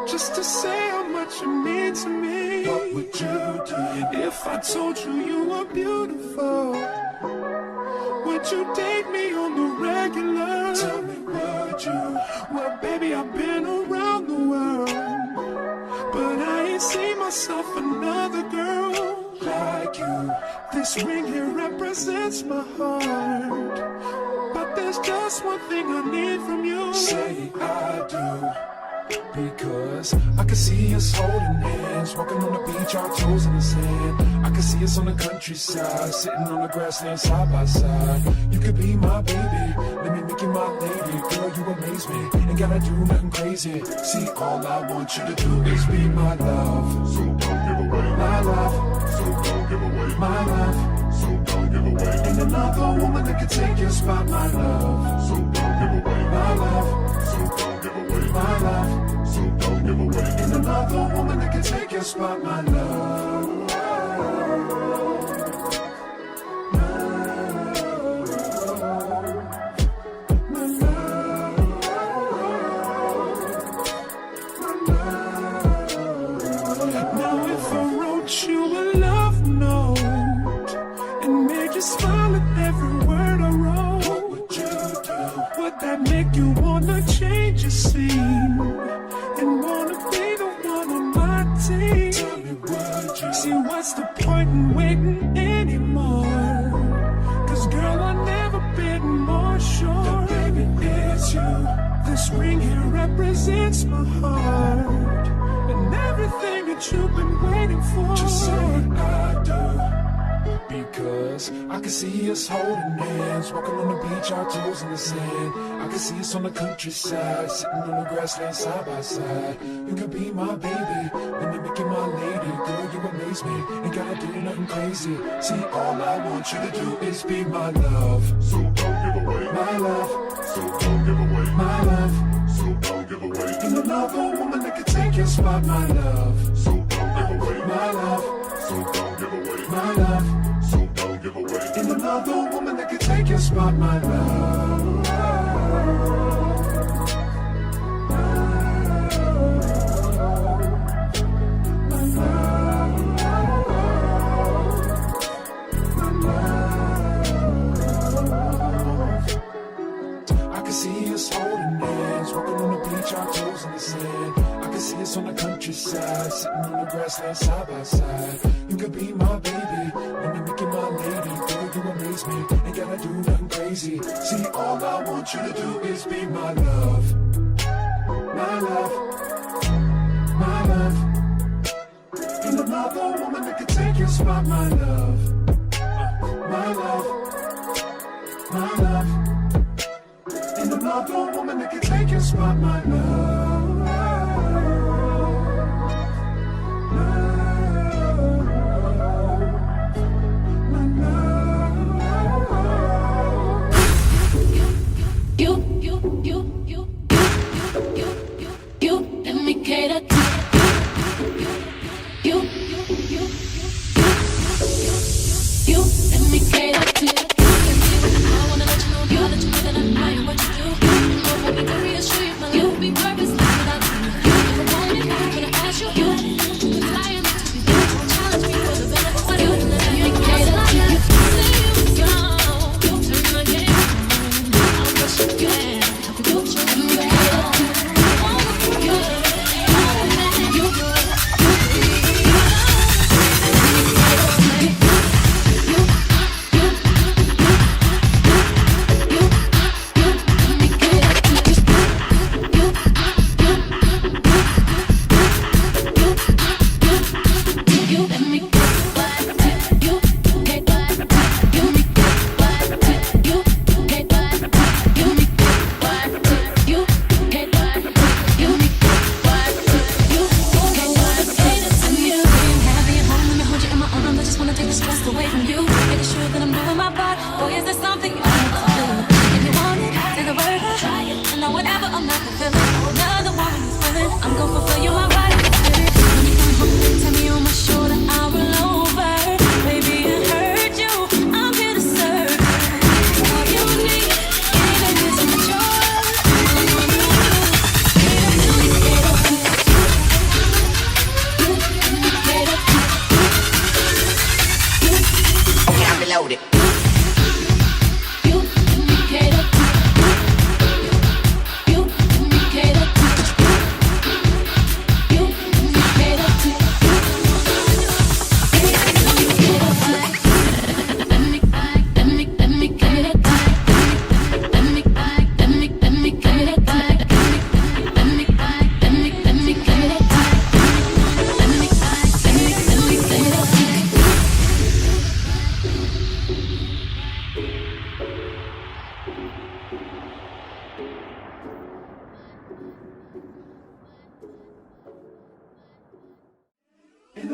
just to say how much you mean to me. What would you do if I told you you were beautiful? Would you date me on the regular? Tell me, would you? Well, baby, I've been around the world, but I ain't seen myself another girl like you. This ring here represents my heart, but there's just one thing I need from you. Say I do. Because I can see us holding hands, walking on the beach, our toes in the sand. I can see us on the countryside, sitting on the grassland side by side. You could be my baby, let me make you my lady. Girl, you amaze me, ain't gotta do nothing crazy. See, all I want you to do is be my love. So don't give away my love. So don't give away my love. So don't give away. Ain't another woman that can take your spot, my love. So don't give away my love. So don't give away my love. So don't give away. Ain't another woman that can take your spot, my love. My love. Now if I wrote you a love note and made you smile at every word I wrote, what would you do? Would that make you wanna change your scene and wanna be the one on my team? Tell me, would you? See, what's the point in waiting anymore? Cause girl, I've never been more sure that baby it's you. This ring here represents my heart and everything that you've been waiting for. Just say I do. Because I can see us holding hands, walking on the beach, our toes in the sand. I can see us on the countryside, sitting on the grassland side by side. You can be my baby, let me make you my lady. Girl, you amaze me, ain't gotta do nothing crazy. See, all I want you to do is be my love. So don't give away my love. So don't give away my love. So don't give away. Ain't another woman that can take your spot, my love. So don't give away my love. So don't give away my love. So don't give away. Ain't another woman that can take your spot, my love. I can see us holding hands, walking on the beach, our toes in the sand. I can see us on the countryside, sitting on the grassland side by side. You could be my baby, let me make you my lady. Girl, you amaze me, ain't gotta do nothing crazy. See, all I want you to do is be my love. My love. My love. Ain't another woman that can take your spot, my love. My love. My love. Ain't another woman that can take your spot, my love. Let me cater to you. Let me cater to you. I wanna let you know that I am what you do. You know what we can reassure you, my love will be purpose.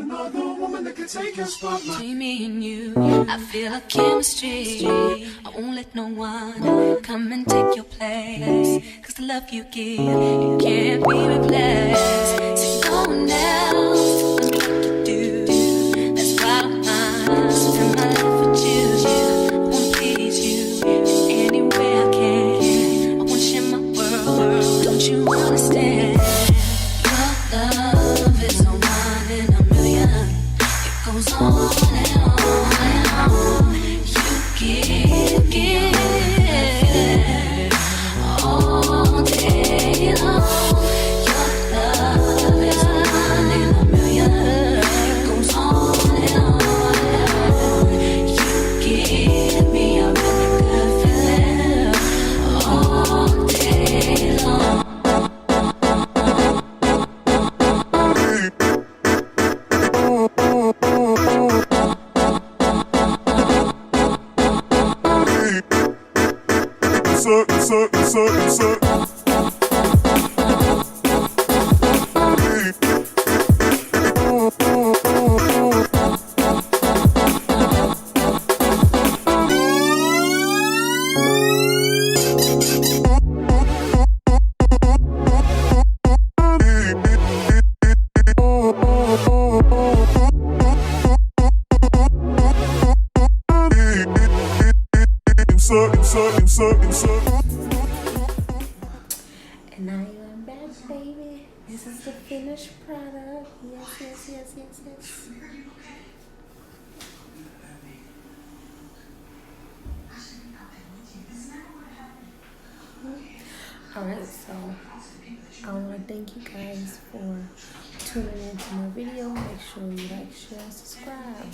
another woman that can take your spotlight. Between me and you, I feel a chemistry. I won't let no one come and take your place. Cause the love you give, it can't be replaced. See, no one else knows what to do. That's why I'm mine. Spend my life with you. I wanna please you any way I can. I wanna share my world. Don't you understand? Your love is a one in a million. It goes on and on and on. You give all day long. Your love is a one in a million. It goes on and on and on. You give me a really good feeling all day long. And now you are back, baby. This is the finished product. Yes, yes, yes, yes, yes. Alright, so I want to thank you guys for tuning into my video. Make sure you like, share, and subscribe.